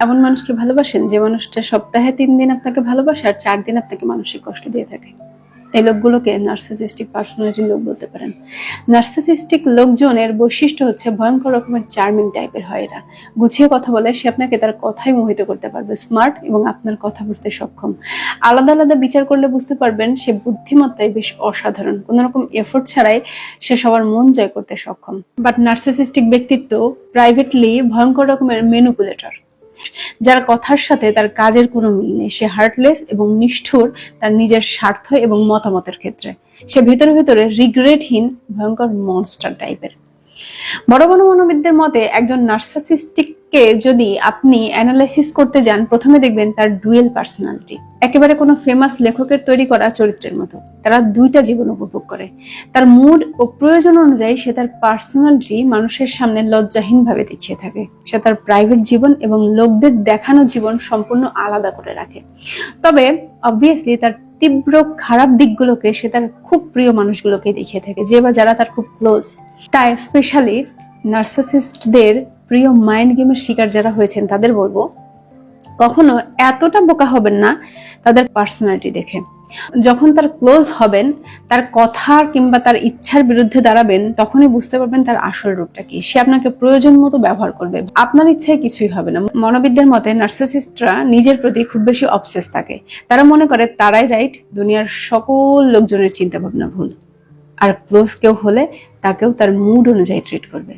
এমন মানুষকে ভালোবাসেন যে মানুষটা সপ্তাহে 3 দিন আপনাকে ভালোবাসে আর 4 দিন আপনাকে মানসিক কষ্ট দিয়ে থাকে। এই লোকগুলোকে নার্সিসিস্টিক পার্সোনালিটি লোক বলতে পারেন। নার্সিসিস্টিক লোকজনের বৈশিষ্ট্য হচ্ছে ভয়ঙ্কর রকমের চার্মিং টাইপের হয় এরা। গুছিয়ে কথা বলে, সে আপনাকে তার কথাই মোহিত করতে পারবে। স্মার্ট এবং আপনার কথা বুঝতে সক্ষম। আলাদা আলাদা বিচার করলে বুঝতে পারবেন সে বুদ্ধিমত্তায় বেশ অসাধারণ। কোনো রকম এফোর্ট ছাড়াই সে সবার মন জয় করতে সক্ষম। বাট নার্সিসিস্টিক ব্যক্তিত্ব প্রাইভেটলি ভয়ঙ্কর রকমের ম্যানিপুলেটর, যার কথার সাথে তার কাজের কোনো মিল নেই। সে হার্টলেস এবং নিষ্ঠুর তার নিজের স্বার্থ এবং মতামতের ক্ষেত্রে। সে ভেতরে ভেতরে রিগ্রেটহীন ভয়ঙ্কর মনস্টার টাইপের। বড় বড় মনোবিদদের মতে একজন নার্সিসিস্টিককে যদি আপনি অ্যানালাইসিস করতে যান, প্রথমে দেখবেন তার ডুয়েল পার্সোনালিটি। একেবারে কোনো ফেমাস লেখকের তৈরি করা চরিত্রের মতো তারা দুইটা জীবন উপভোগ করে। তার মুড ও প্রয়োজন অনুযায়ী সে তার পার্সোনালিটি মানুষের সামনে লজ্জাহীনভাবে দেখিয়ে থাকে। সে তার প্রাইভেট জীবন এবং লোকদের দেখানো জীবন সম্পূর্ণ আলাদা করে রাখে। তবে অবভিয়াসলি তার তীব্র খারাপ দিকগুলোকে সে তার খুব প্রিয় মানুষগুলোকে দেখিয়ে থাকে, যে বা যারা তার খুব ক্লোজ। তাই স্পেশালি নার্সিসিস্টদের প্রিয় মাইন্ড গেমের শিকার যারা হয়েছেন তাদের বলবো, কখনো এতটা বোকা হবেন না তাদের পার্সোনালিটি দেখে। যখন তার ক্লোজ হবেন, তার কথা কিংবা তার ইচ্ছার বিরুদ্ধে দাঁড়াবেন, তখনই বুঝতে পারবেন তার আসল রূপটা কি। সে আপনাকে প্রয়োজন মতো ব্যবহার করবে, আপনার ইচ্ছায় কিছুই হবে না। মনোবিদদের মতে নার্সিসিস্টরা নিজের প্রতি খুব বেশি অবসেস থাকে। তারা মনে করে তারাই রাইট, দুনিয়ার সকল লোকজনের চিন্তা ভাবনা ভুল। আর ক্লোজ কেউ হলে তাকেও তার মুড অনুযায়ী ট্রিট করবে।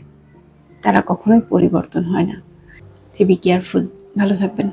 তারা কখনোই পরিবর্তন হয় না। Be careful. ভালো থাকবেন।